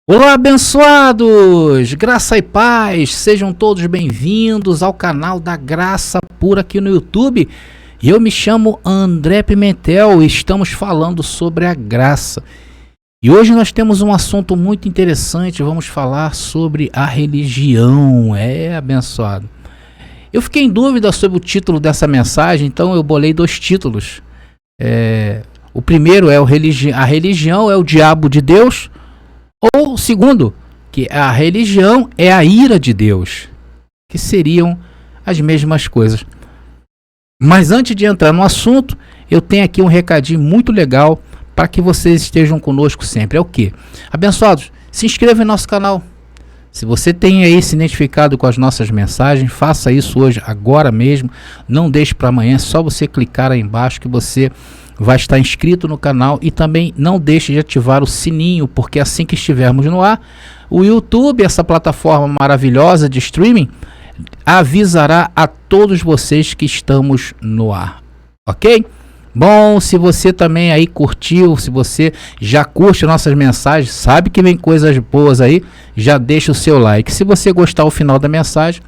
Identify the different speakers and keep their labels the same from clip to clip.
Speaker 1: Olá, abençoados! Graça e paz! Sejam todos bem-vindos ao canal da Graça Pura aqui no YouTube. Eu me chamo André Pimentel e estamos falando sobre a graça. E hoje nós temos um assunto muito interessante, vamos falar sobre a religião. Abençoado. Eu fiquei em dúvida sobre o título dessa mensagem, então eu bolei dois títulos. O primeiro é a religião é o diabo de Deus. Ou o segundo, que a religião é a ira de Deus, que seriam as mesmas coisas. Mas antes de entrar no assunto, eu tenho aqui um recadinho muito legal para que vocês estejam conosco sempre. É o quê? Abençoados, se inscreva em nosso canal. Se você tem aí se identificado com as nossas mensagens, faça isso hoje, agora mesmo. Não deixe para amanhã, é só você clicar aí embaixo que você vai estar inscrito no canal, e também não deixe de ativar o sininho, porque assim que estivermos no ar, o YouTube, essa plataforma maravilhosa de streaming, avisará a todos vocês que estamos no ar, ok? Bom, se você também aí curtiu, se você já curte nossas mensagens, sabe que vem coisas boas aí, já deixa o seu like. Se você gostar do final da mensagem,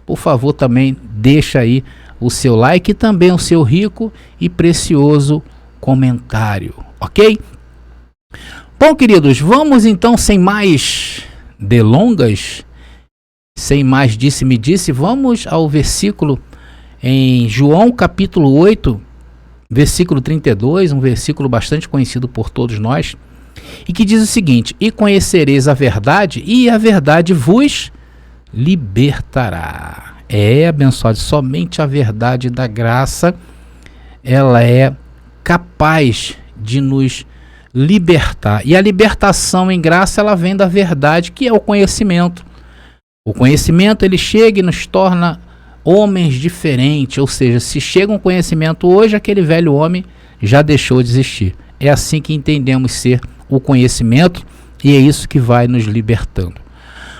Speaker 1: por favor também deixa aí o seu like e também o seu rico e precioso comentário, ok? Bom, queridos, vamos então, sem mais delongas, sem mais disse-me-disse, vamos ao versículo em João capítulo 8, versículo 32, um versículo bastante conhecido por todos nós, e que diz o seguinte: e conhecereis a verdade, e a verdade vos libertará. Abençoado, somente a verdade da graça, ela é capaz de nos libertar. E a libertação em graça, ela vem da verdade, que é o conhecimento. O conhecimento, ele chega e nos torna homens diferentes. Ou seja, se chega um conhecimento hoje, aquele velho homem já deixou de existir. É assim que entendemos ser o conhecimento, e é isso que vai nos libertando.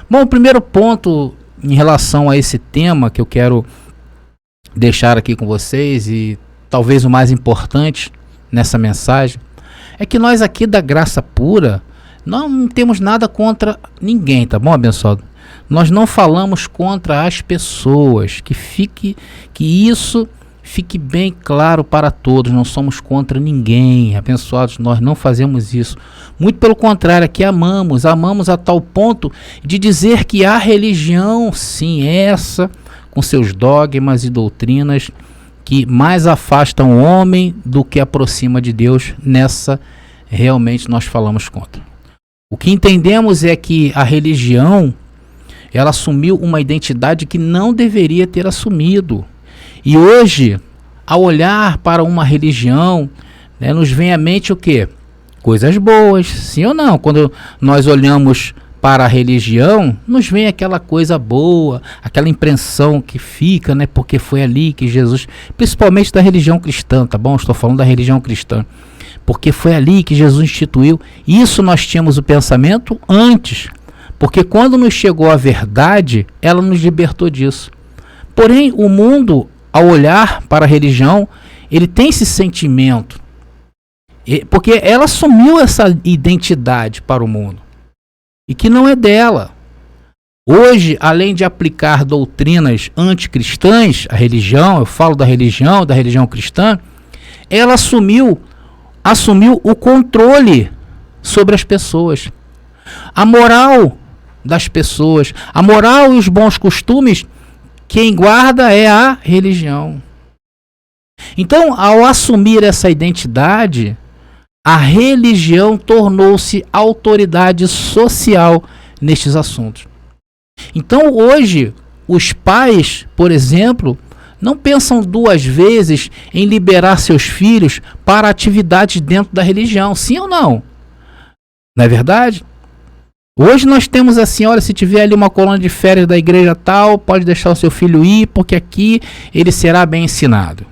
Speaker 1: Bom, o primeiro ponto em relação a esse tema que eu quero deixar aqui com vocês, e talvez o mais importante nessa mensagem, é que nós aqui da Graça Pura não temos nada contra ninguém, tá bom, abençoado? Nós não falamos contra as pessoas, que isso fique bem claro para todos. Não somos contra ninguém, abençoados, nós não fazemos isso. Muito pelo contrário, aqui amamos a tal ponto de dizer que a religião, sim, essa, com seus dogmas e doutrinas, que mais afastam o homem do que aproxima de Deus, nessa realmente nós falamos contra. O que entendemos é que a religião, ela assumiu uma identidade que não deveria ter assumido. E hoje, ao olhar para uma religião, nos vem à mente o quê? Coisas boas, sim ou não? Quando nós olhamos para a religião, nos vem aquela coisa boa, aquela impressão que fica, porque foi ali que Jesus, principalmente da religião cristã, tá bom? Estou falando da religião cristã, porque foi ali que Jesus instituiu. Isso nós tínhamos o pensamento antes, porque quando nos chegou a verdade, ela nos libertou disso. Porém, o mundo, ao olhar para a religião, ele tem esse sentimento, porque ela assumiu essa identidade para o mundo, e que não é dela. Hoje, além de aplicar doutrinas anticristãs, a religião, eu falo da religião cristã, ela assumiu o controle sobre as pessoas. A moral das pessoas, a moral e os bons costumes, quem guarda é a religião. Então, ao assumir essa identidade, a religião tornou-se autoridade social nestes assuntos. Então, hoje, os pais, por exemplo, não pensam duas vezes em liberar seus filhos para atividades dentro da religião. Sim ou não? Não é verdade? Hoje nós temos assim, olha, se tiver ali uma colônia de férias da igreja tal, pode deixar o seu filho ir, porque aqui ele será bem ensinado.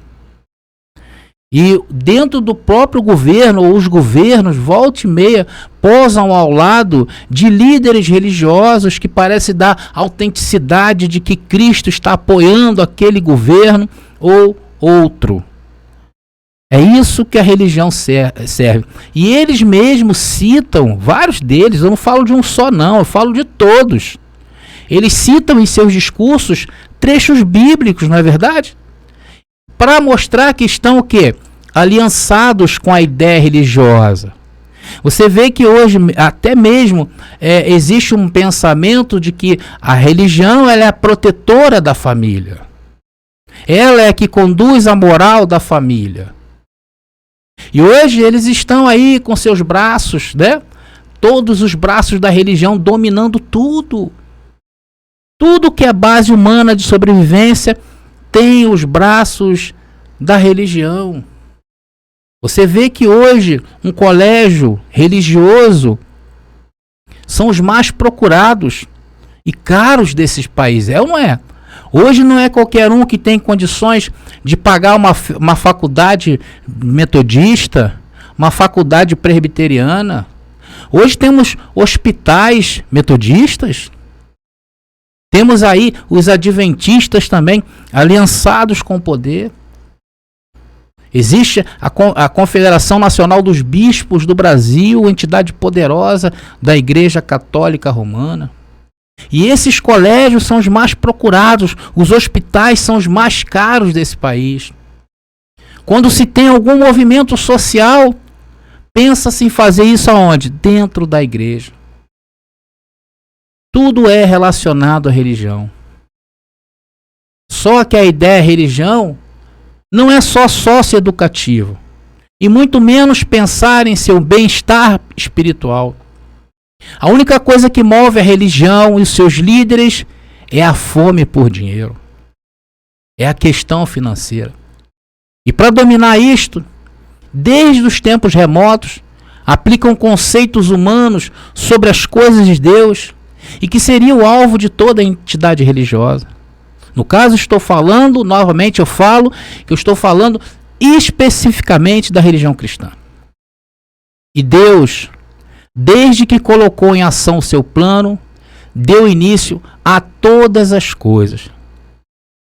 Speaker 1: E dentro do próprio governo, ou os governos, volta e meia, posam ao lado de líderes religiosos que parece dar autenticidade de que Cristo está apoiando aquele governo ou outro. É isso que a religião serve. E eles mesmos citam, vários deles, eu não falo de um só não, eu falo de todos. Eles citam em seus discursos trechos bíblicos, não é verdade? Para mostrar que estão o quê? Aliançados com a ideia religiosa. Você vê que hoje até mesmo existe um pensamento de que a religião ela é a protetora da família. Ela é a que conduz a moral da família. E hoje eles estão aí com seus braços, né? Todos os braços da religião dominando tudo. Tudo que é base humana de sobrevivência tem os braços da religião. Você vê que hoje um colégio religioso são os mais procurados e caros desses países, é ou não é? Hoje não é qualquer um que tem condições de pagar uma faculdade metodista, uma faculdade presbiteriana. Hoje temos hospitais metodistas. Temos aí os adventistas também aliançados com o poder. Existe a Confederação Nacional dos Bispos do Brasil, entidade poderosa da Igreja Católica Romana. E esses colégios são os mais procurados, os hospitais são os mais caros desse país. Quando se tem algum movimento social, pensa-se em fazer isso aonde? Dentro da igreja. Tudo é relacionado à religião. Só que a ideia religião não é só socioeducativo, e muito menos pensar em seu bem-estar espiritual. A única coisa que move a religião e os seus líderes é a fome por dinheiro. É a questão financeira. E para dominar isto, desde os tempos remotos, aplicam conceitos humanos sobre as coisas de Deus e que seria o alvo de toda entidade religiosa. No caso, estou falando, novamente eu falo, que eu estou falando especificamente da religião cristã. E Deus, desde que colocou em ação o seu plano, deu início a todas as coisas.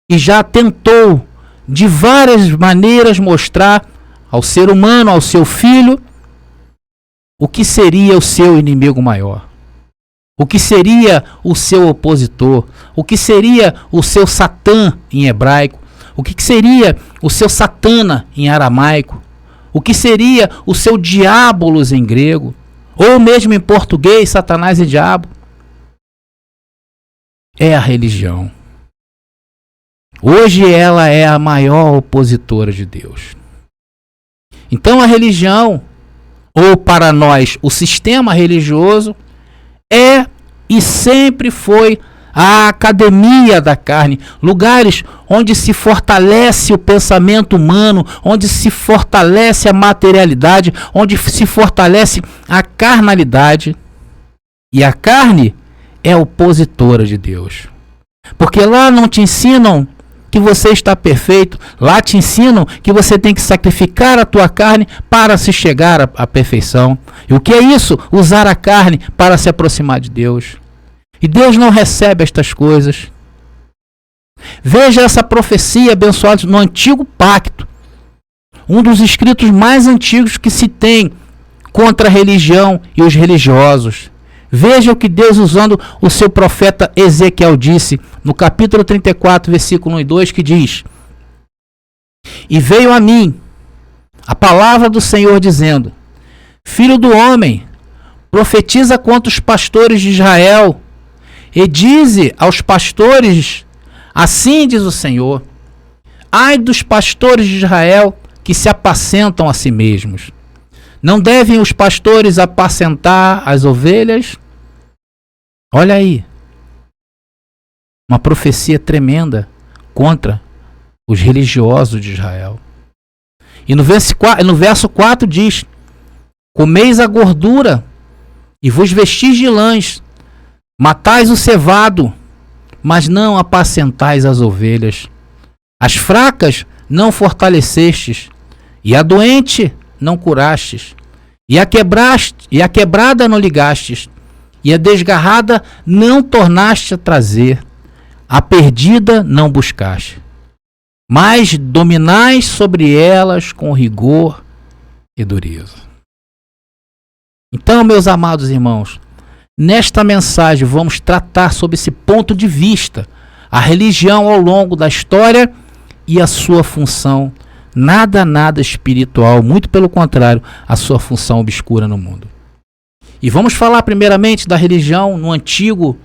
Speaker 1: E já tentou, de várias maneiras, mostrar ao ser humano, ao seu filho, o que seria o seu inimigo maior. O que seria o seu opositor? O que seria o seu Satã em hebraico? O que seria o seu Satana em aramaico? O que seria o seu Diabolos em grego? Ou mesmo em português, Satanás e Diabo? É a religião. Hoje ela é a maior opositora de Deus. Então a religião, ou para nós o sistema religioso, é e sempre foi a academia da carne, lugares onde se fortalece o pensamento humano, onde se fortalece a materialidade, onde se fortalece a carnalidade. E a carne é opositora de Deus. Porque lá não te ensinam que você está perfeito, lá te ensinam que você tem que sacrificar a tua carne para se chegar à perfeição. E o que é isso? Usar a carne para se aproximar de Deus. E Deus não recebe estas coisas. Veja essa profecia abençoada no Antigo Pacto, um dos escritos mais antigos que se tem contra a religião e os religiosos. Veja o que Deus, usando o seu profeta Ezequiel, disse no capítulo 34, versículo 1 e 2, que diz: E veio a mim a palavra do Senhor dizendo: Filho do homem, profetiza contra os pastores de Israel, e dize aos pastores: Assim diz o Senhor, ai dos pastores de Israel que se apacentam a si mesmos. Não devem os pastores apacentar as ovelhas? Olha aí. Uma profecia tremenda contra os religiosos de Israel. E no verso 4 diz: Comeis a gordura e vos vestis de lãs, matais o cevado, mas não apacentais as ovelhas. As fracas não fortalecestes, e a doente não curastes, e a quebrada não ligastes, e a desgarrada não tornaste a trazer, a perdida não buscaste. mas dominais sobre elas com rigor e dureza. Então, meus amados irmãos, nesta mensagem vamos tratar sobre esse ponto de vista, a religião ao longo da história e a sua função, nada espiritual, muito pelo contrário, a sua função obscura no mundo. E vamos falar primeiramente da religião no antigo,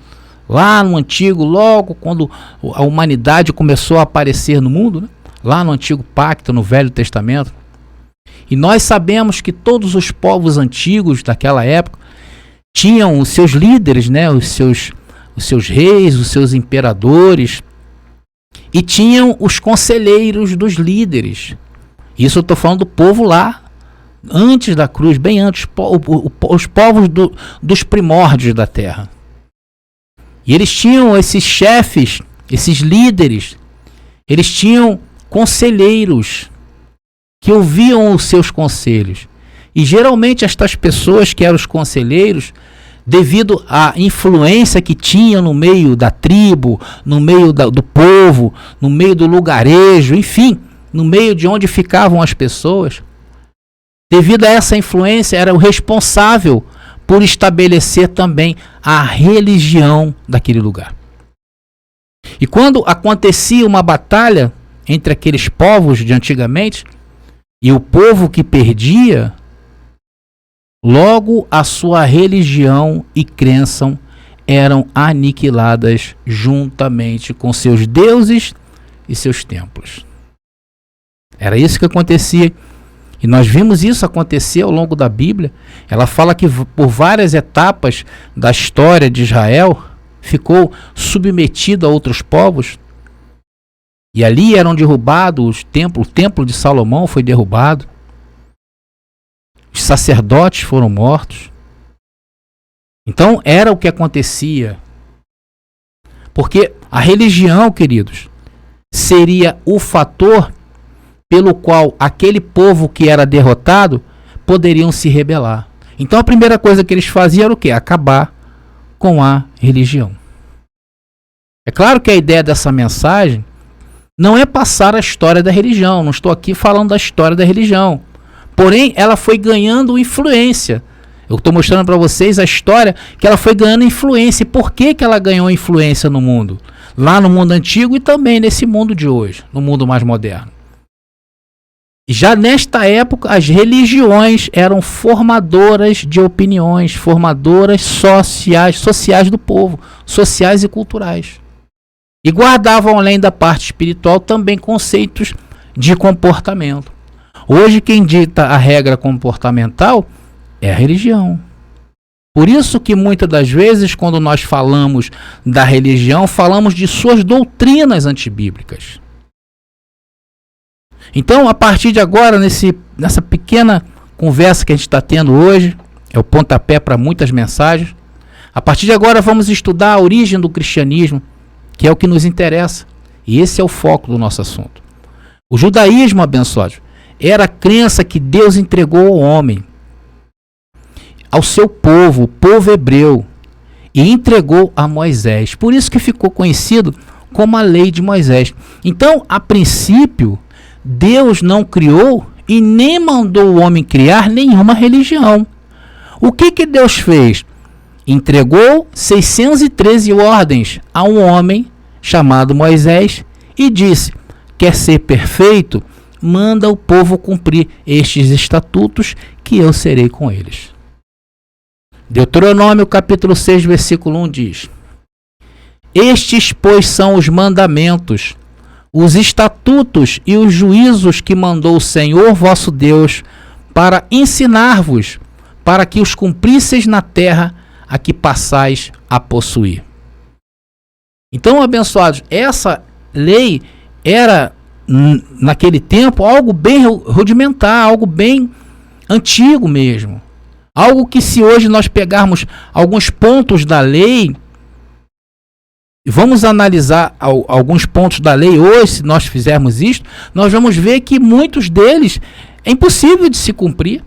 Speaker 1: lá no antigo, logo quando a humanidade começou a aparecer no mundo, né? Lá no antigo pacto, no Velho Testamento. E nós sabemos que todos os povos antigos daquela época tinham os seus líderes, né? os seus reis, os seus imperadores, e tinham os conselheiros dos líderes. Isso eu estou falando do povo lá, antes da cruz, bem antes, os povos dos primórdios da terra. E eles tinham esses chefes, esses líderes, eles tinham conselheiros que ouviam os seus conselhos. E geralmente estas pessoas que eram os conselheiros, devido à influência que tinham no meio da tribo, no meio do povo, no meio do lugarejo, enfim, no meio de onde ficavam as pessoas, devido a essa influência, era o responsável por estabelecer também a religião daquele lugar. E quando acontecia uma batalha entre aqueles povos de antigamente e o povo que perdia, logo a sua religião e crença eram aniquiladas juntamente com seus deuses e seus templos. Era isso que acontecia. E nós vimos isso acontecer ao longo da Bíblia. Ela fala que por várias etapas da história de Israel ficou submetido a outros povos. E ali eram derrubados o templo de Salomão foi derrubado. Os sacerdotes foram mortos. Então era o que acontecia. Porque a religião, queridos, seria o fator pelo qual aquele povo que era derrotado poderiam se rebelar. Então a primeira coisa que eles faziam era o quê? Acabar com a religião. É claro que a ideia dessa mensagem não é passar a história da religião. Não estou aqui falando da história da religião. Porém, ela foi ganhando influência. Eu estou mostrando para vocês a história que ela foi ganhando influência. E por que ela ganhou influência no mundo? Lá no mundo antigo e também nesse mundo de hoje, no mundo mais moderno. Já nesta época, as religiões eram formadoras de opiniões, formadoras sociais do povo, sociais e culturais. E guardavam, além da parte espiritual, também conceitos de comportamento. Hoje, quem dita a regra comportamental é a religião. Por isso que muitas das vezes, quando nós falamos da religião, falamos de suas doutrinas antibíblicas. Então, a partir de agora, nessa pequena conversa que a gente está tendo hoje, é o pontapé para muitas mensagens. A partir de agora, vamos estudar a origem do cristianismo, que é o que nos interessa. E esse é o foco do nosso assunto. O judaísmo, abençoado, era a crença que Deus entregou ao homem, ao seu povo, o povo hebreu, e entregou a Moisés. Por isso que ficou conhecido como a lei de Moisés. Então, a princípio, Deus não criou e nem mandou o homem criar nenhuma religião. O que Deus fez? Entregou 613 ordens a um homem chamado Moisés e disse: quer ser perfeito? Manda o povo cumprir estes estatutos que eu serei com eles. Deuteronômio capítulo 6, versículo 1 diz: estes, pois, são os mandamentos, os estatutos e os juízos que mandou o Senhor vosso Deus para ensinar-vos, para que os cumprisseis na terra a que passais a possuir. Então, abençoados, essa lei era, naquele tempo, algo bem rudimentar, algo bem antigo mesmo. Algo que, se hoje nós pegarmos alguns pontos da lei, vamos analisar alguns pontos da lei hoje, se nós fizermos isto, nós vamos ver que muitos deles é impossível de se cumprir.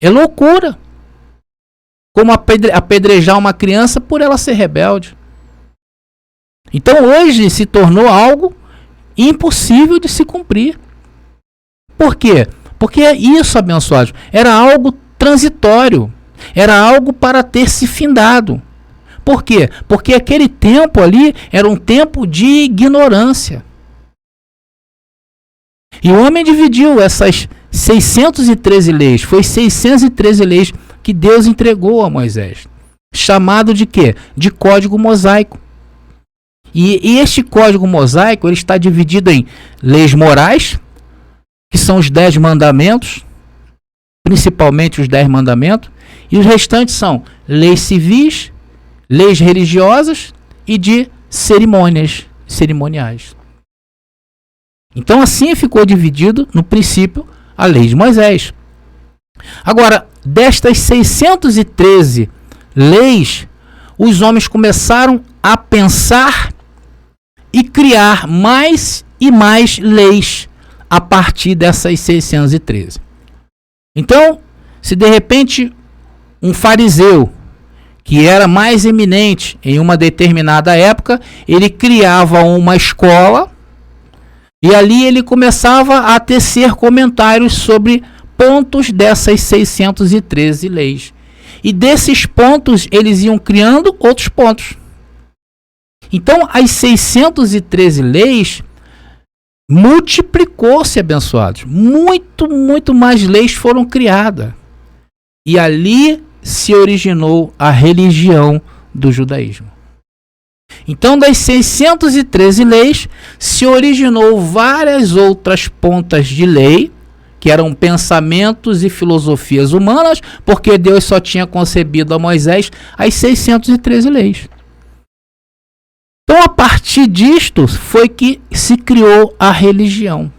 Speaker 1: É loucura. Como apedrejar uma criança por ela ser rebelde. Então hoje se tornou algo impossível de se cumprir. Por quê? Porque isso, abençoados, era algo transitório, era algo para ter se findado. Por quê? Porque aquele tempo ali era um tempo de ignorância. E o homem dividiu essas 613 leis, foi 613 leis que Deus entregou a Moisés. Chamado de quê? De código mosaico. E este código mosaico ele está dividido em leis morais, que são os 10 mandamentos, principalmente os 10 mandamentos, e os restantes são leis civis, leis religiosas e de cerimoniais. Então assim ficou dividido no princípio a lei de Moisés. Agora, destas 613 leis, os homens começaram a pensar e criar mais e mais leis a partir dessas 613. Então, se de repente um fariseu que era mais eminente em uma determinada época, ele criava uma escola e ali ele começava a tecer comentários sobre pontos dessas 613 leis. E desses pontos eles iam criando outros pontos. Então as 613 leis multiplicou-se, abençoados. Muito mais leis foram criadas. E ali se originou a religião do judaísmo. Então, das 613 leis, se originou várias outras pontas de lei, que eram pensamentos e filosofias humanas, porque Deus só tinha concebido a Moisés as 613 leis. Então, a partir disto, foi que se criou a religião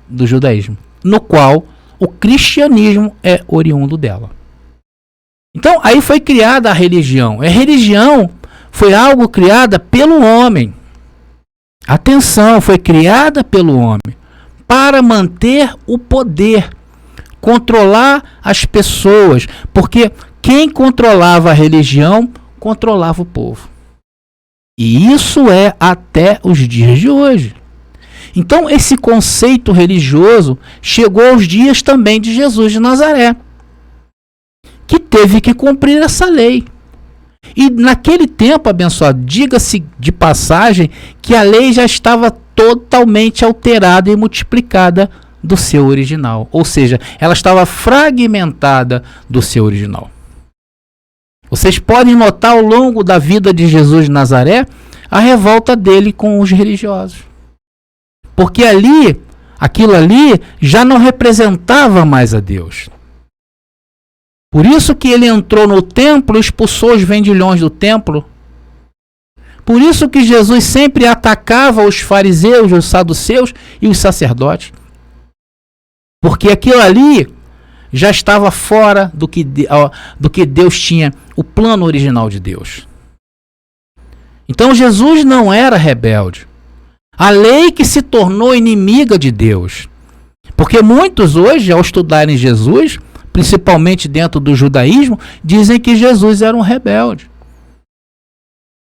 Speaker 1: do judaísmo, no qual o cristianismo é oriundo dela. Então, aí foi criada a religião. A religião foi algo criada pelo homem. Atenção, foi criada pelo homem para manter o poder, controlar as pessoas, porque quem controlava a religião controlava o povo. E isso é até os dias de hoje. Então, esse conceito religioso chegou aos dias também de Jesus de Nazaré, que teve que cumprir essa lei. E naquele tempo, abençoado, diga-se de passagem que a lei já estava totalmente alterada e multiplicada do seu original. Ou seja, ela estava fragmentada do seu original. Vocês podem notar ao longo da vida de Jesus de Nazaré a revolta dele com os religiosos. Porque aquilo ali já não representava mais a Deus. Por isso que ele entrou no templo e expulsou os vendilhões do templo. Por isso que Jesus sempre atacava os fariseus, os saduceus e os sacerdotes. Porque aquilo ali já estava fora do que Deus tinha, o plano original de Deus. Então Jesus não era rebelde. A lei que se tornou inimiga de Deus. Porque muitos hoje, ao estudarem Jesus, principalmente dentro do judaísmo, dizem que Jesus era um rebelde.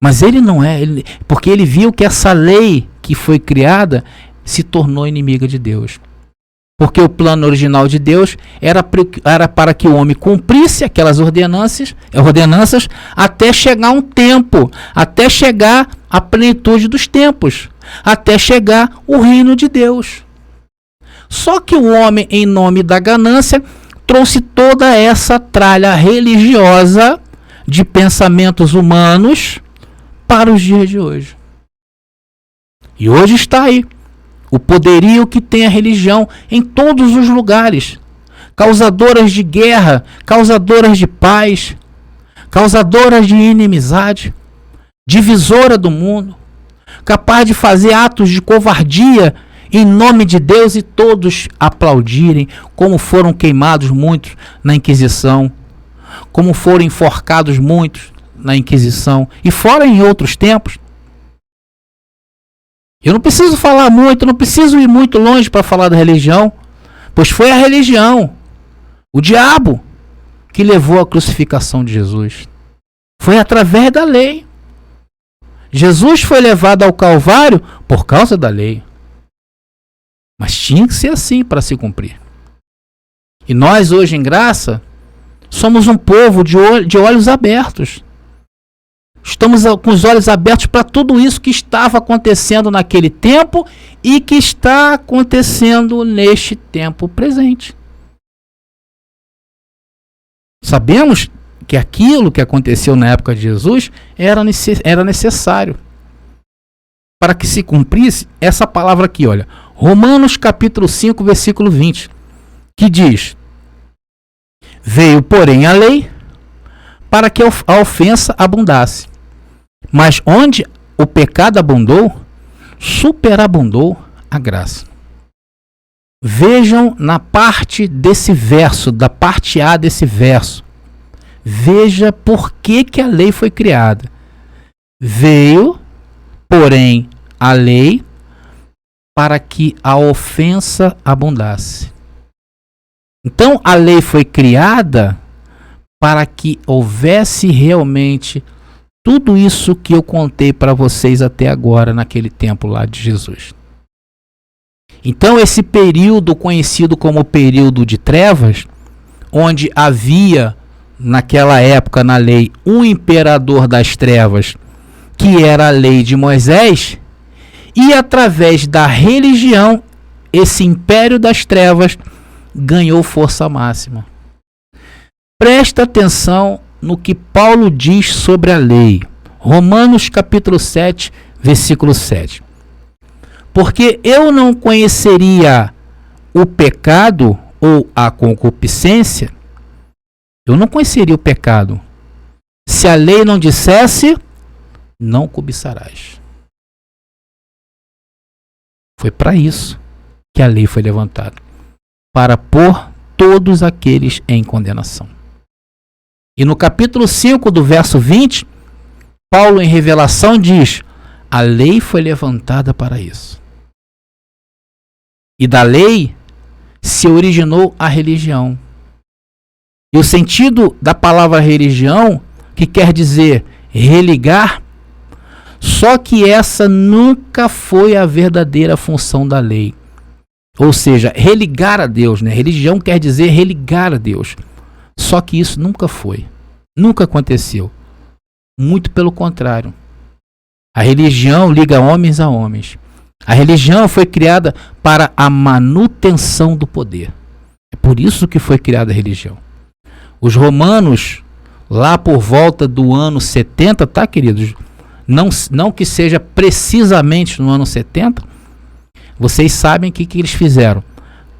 Speaker 1: Mas ele não é, porque ele viu que essa lei que foi criada se tornou inimiga de Deus. Porque o plano original de Deus era para que o homem cumprisse aquelas ordenanças até chegar um tempo, até chegar a plenitude dos tempos, até chegar o reino de Deus. Só que o homem, em nome da ganância, trouxe toda essa tralha religiosa de pensamentos humanos para os dias de hoje. E hoje está aí o poderio que tem a religião em todos os lugares. Causadoras de guerra, causadoras de paz, causadoras de inimizade, divisora do mundo, capaz de fazer atos de covardia em nome de Deus e todos aplaudirem, como foram queimados muitos na Inquisição, como foram enforcados muitos na Inquisição e fora em outros tempos. Eu não preciso falar muito, não preciso ir muito longe para falar da religião, pois foi a religião, o diabo, que levou à crucificação de Jesus. Foi através da lei. Jesus foi levado ao Calvário por causa da lei. Mas tinha que ser assim para se cumprir. E nós hoje em graça somos um povo de olhos abertos. Estamos com os olhos abertos para tudo isso que estava acontecendo naquele tempo e que está acontecendo neste tempo presente. Sabemos que aquilo que aconteceu na época de Jesus era necessário para que se cumprisse essa palavra aqui, olha. Romanos capítulo 5, versículo 20, que diz: veio, porém, a lei para que a ofensa abundasse. Mas onde o pecado abundou, superabundou a graça. Vejam na parte desse verso, da parte A desse verso. Veja por que a lei foi criada. Veio, porém, a lei para que a ofensa abundasse. Então, a lei foi criada para que houvesse realmente tudo isso que eu contei para vocês até agora, naquele tempo lá de Jesus. Então, esse período conhecido como período de trevas, onde havia, naquela época, na lei, um imperador das trevas, que era a lei de Moisés, e através da religião, esse império das trevas ganhou força máxima. Presta atenção no que Paulo diz sobre a lei. Romanos capítulo 7, versículo 7. Porque eu não conheceria o pecado ou a concupiscência, eu não conheceria o pecado, se a lei não dissesse, não cobiçarás. Foi para isso que a lei foi levantada, para pôr todos aqueles em condenação. E no capítulo 5, do verso 20, Paulo, em revelação, diz: a lei foi levantada para isso. E da lei se originou a religião. E o sentido da palavra religião, que quer dizer religar, só que essa nunca foi a verdadeira função da lei. Ou seja, religar a Deus, né? Religião quer dizer religar a Deus. Só que isso nunca foi. Nunca aconteceu. Muito pelo contrário. A religião liga homens a homens. A religião foi criada para a manutenção do poder. É por isso que foi criada a religião. Os romanos, lá por volta do ano 70, tá, queridos? Não que seja precisamente no ano 70, vocês sabem o que eles fizeram.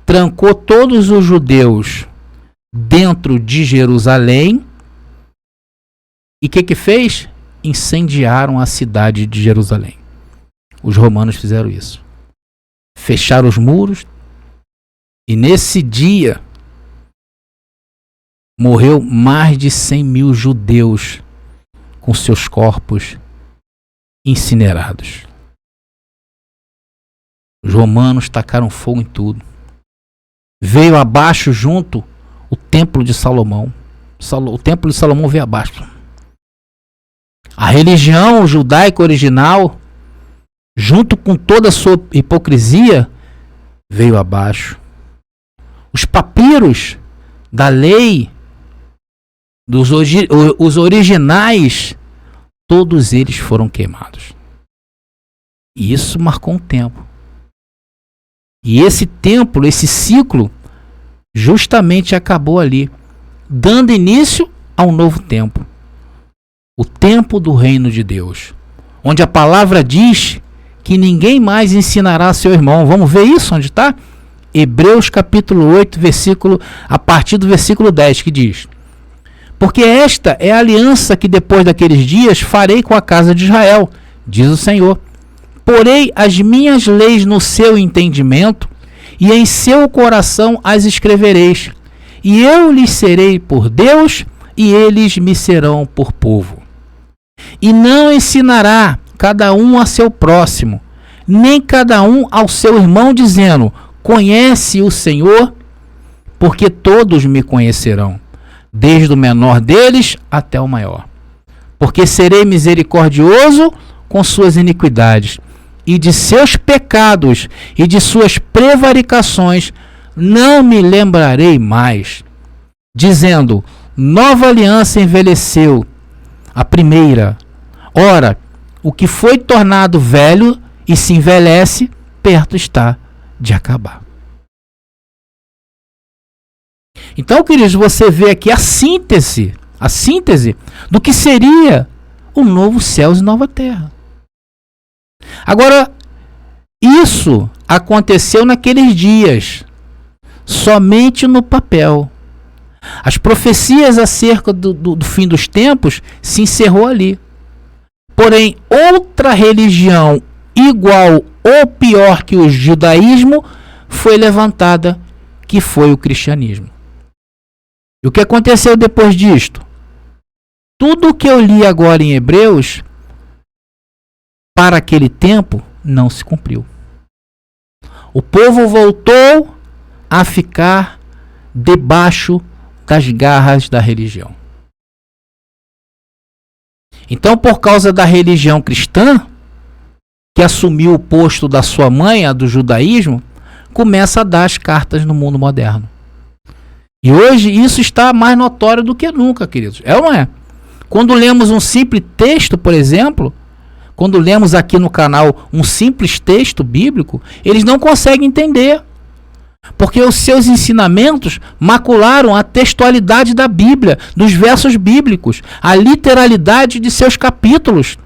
Speaker 1: Trancou todos os judeus dentro de Jerusalém. E o que fez? Incendiaram a cidade de Jerusalém. Os romanos fizeram isso. Fecharam os muros. E nesse dia morreu mais de 100 mil judeus com seus corpos incinerados. Os romanos tacaram fogo em tudo. Veio abaixo junto o templo de Salomão. O templo de Salomão veio abaixo. A religião judaica original, junto com toda a sua hipocrisia, veio abaixo. Os papiros da lei, os originais, todos eles foram queimados. E isso marcou um tempo. E esse templo, esse ciclo, justamente acabou ali, dando início a um novo tempo. O tempo do reino de Deus, onde a palavra diz que ninguém mais ensinará a seu irmão. Vamos ver isso onde está? Hebreus capítulo 8, a partir do versículo 10, que diz: porque esta é a aliança que depois daqueles dias farei com a casa de Israel, diz o Senhor. Porei as minhas leis no seu entendimento, e em seu coração as escrevereis. E eu lhes serei por Deus, e eles me serão por povo. E não ensinará cada um a seu próximo, nem cada um ao seu irmão, dizendo: conhece o Senhor, porque todos me conhecerão, desde o menor deles até o maior. Porque serei misericordioso com suas iniquidades, e de seus pecados e de suas prevaricações não me lembrarei mais. Dizendo, nova aliança envelheceu, a primeira. Ora, o que foi tornado velho e se envelhece, perto está de acabar. Então, queridos, você vê aqui a síntese do que seria o novo céu e nova terra. Agora, isso aconteceu naqueles dias, somente no papel. As profecias acerca do fim dos tempos se encerrou ali. Porém, outra religião igual ou pior que o judaísmo foi levantada, que foi o cristianismo. E o que aconteceu depois disto? Tudo o que eu li agora em Hebreus, para aquele tempo, não se cumpriu. O povo voltou a ficar debaixo das garras da religião. Então, por causa da religião cristã, que assumiu o posto da sua mãe, a do judaísmo, começa a dar as cartas no mundo moderno. E hoje isso está mais notório do que nunca, queridos. É ou não é? Quando lemos um simples texto, por exemplo, quando lemos aqui no canal um simples texto bíblico, eles não conseguem entender. Porque os seus ensinamentos macularam a textualidade da Bíblia, dos versos bíblicos, a literalidade de seus capítulos.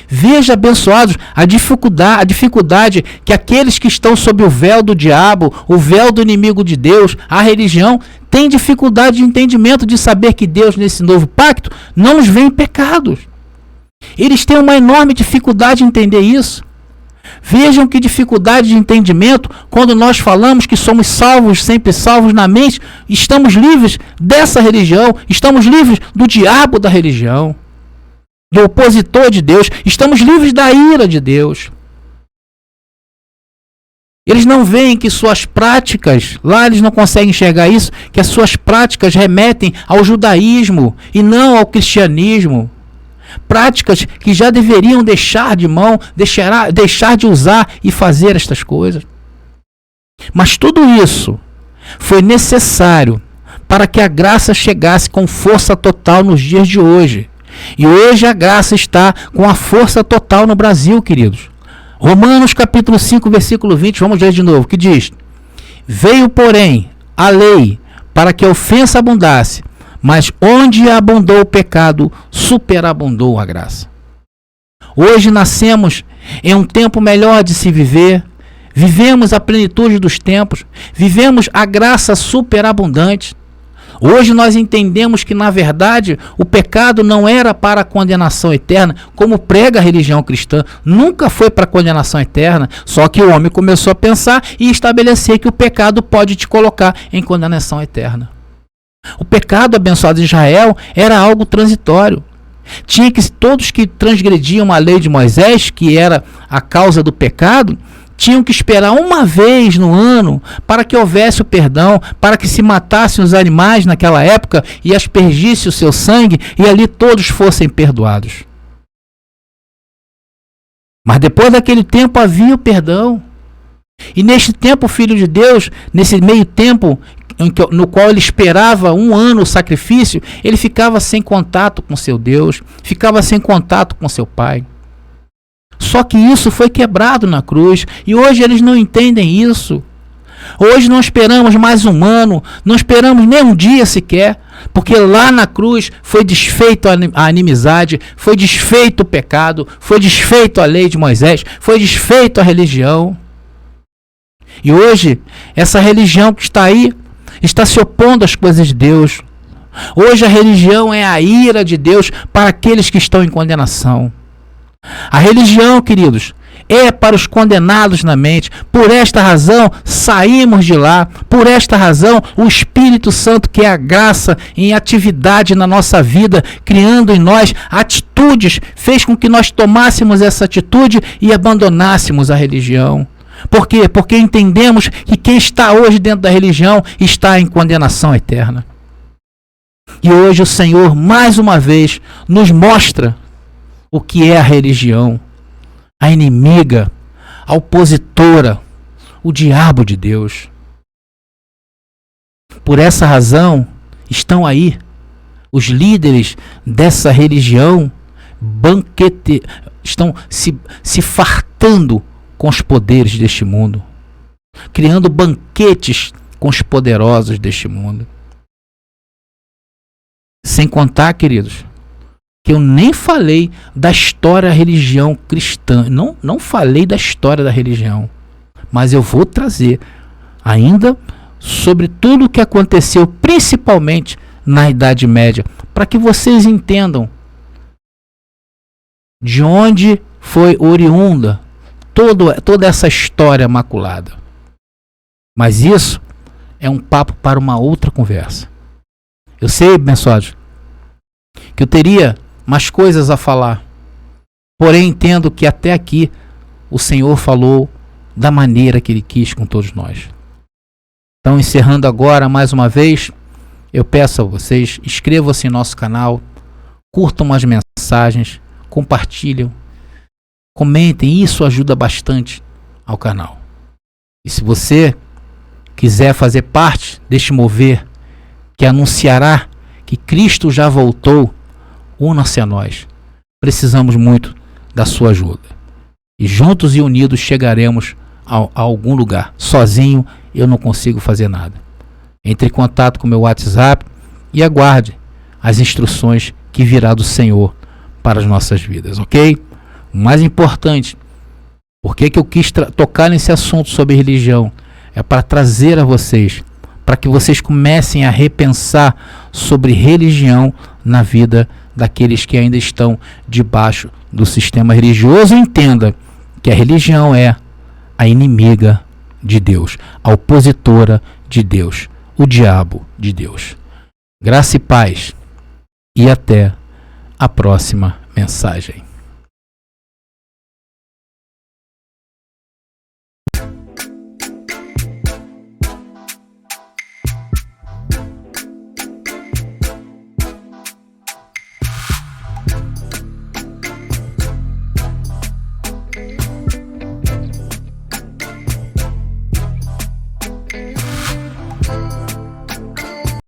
Speaker 1: Veja, abençoados, a dificuldade que aqueles que estão sob o véu do diabo, o véu do inimigo de Deus, a religião, têm dificuldade de entendimento de saber que Deus, nesse novo pacto, não os vê em pecados. Eles têm uma enorme dificuldade de entender isso. Vejam que dificuldade de entendimento quando nós falamos que somos salvos, sempre salvos na mente, estamos livres dessa religião, estamos livres do diabo da religião, do opositor de Deus, estamos livres da ira de Deus. Eles não veem que suas práticas, lá eles não conseguem enxergar isso, que as suas práticas remetem ao judaísmo e não ao cristianismo. Práticas que já deveriam deixar de mão, deixar de usar e fazer estas coisas. Mas tudo isso foi necessário para que a graça chegasse com força total nos dias de hoje. E hoje a graça está com a força total no Brasil, queridos. Romanos capítulo 5, versículo 20, vamos ler de novo, que diz: veio, porém, a lei para que a ofensa abundasse, mas onde abundou o pecado, superabundou a graça. Hoje nascemos em um tempo melhor de se viver, vivemos a plenitude dos tempos, vivemos a graça superabundante. Hoje nós entendemos que, na verdade, o pecado não era para a condenação eterna, como prega a religião cristã, nunca foi para a condenação eterna, só que o homem começou a pensar e estabelecer que o pecado pode te colocar em condenação eterna. O pecado, abençoado de Israel, era algo transitório. Tinha que todos que transgrediam a lei de Moisés, que era a causa do pecado, tinham que esperar uma vez no ano para que houvesse o perdão, para que se matassem os animais naquela época e aspergisse o seu sangue e ali todos fossem perdoados. Mas depois daquele tempo havia o perdão. E neste tempo o Filho de Deus, nesse meio tempo no qual ele esperava um ano o sacrifício, ele ficava sem contato com seu Deus, ficava sem contato com seu Pai. Só que isso foi quebrado na cruz e hoje eles não entendem isso. Hoje não esperamos mais um ano, não esperamos nem um dia sequer, porque lá na cruz foi desfeito a inimizade, foi desfeito o pecado, foi desfeito a lei de Moisés, foi desfeito a religião. E hoje, essa religião que está aí, está se opondo às coisas de Deus. Hoje a religião é a ira de Deus para aqueles que estão em condenação. A religião, queridos, é para os condenados na mente. Por esta razão, saímos de lá. Por esta razão, o Espírito Santo, que é a graça em atividade na nossa vida, criando em nós atitudes, fez com que nós tomássemos essa atitude e abandonássemos a religião. Por quê? Porque entendemos que quem está hoje dentro da religião está em condenação eterna. E hoje o Senhor, mais uma vez, nos mostra o que é a religião, a inimiga, a opositora, o diabo de Deus. Por essa razão, estão aí os líderes dessa religião estão se fartando com os poderes deste mundo, criando banquetes com os poderosos deste mundo. Sem contar, queridos, que eu nem falei da história da religião cristã. Não falei da história da religião. Mas eu vou trazer ainda sobre tudo o que aconteceu, principalmente na Idade Média, para que vocês entendam de onde foi oriunda toda essa história maculada. Mas isso é um papo para uma outra conversa. Eu sei, abençoados, que eu teria mais coisas a falar, porém entendo que até aqui o Senhor falou da maneira que Ele quis com todos nós. Então, encerrando agora mais uma vez, eu peço a vocês, inscrevam-se em nosso canal, curtam as mensagens, compartilhem, comentem, isso ajuda bastante ao canal. E se você quiser fazer parte deste mover que anunciará que Cristo já voltou, una-se a nós. Precisamos muito da sua ajuda. E juntos e unidos chegaremos a algum lugar. Sozinho eu não consigo fazer nada. Entre em contato com o meu WhatsApp e aguarde as instruções que virá do Senhor para as nossas vidas, ok? O mais importante, por que eu quis tocar nesse assunto sobre religião, é para trazer a vocês, para que vocês comecem a repensar sobre religião na vida daqueles que ainda estão debaixo do sistema religioso. Entenda que a religião é a inimiga de Deus, a opositora de Deus, o diabo de Deus. Graça e paz, e até a próxima mensagem.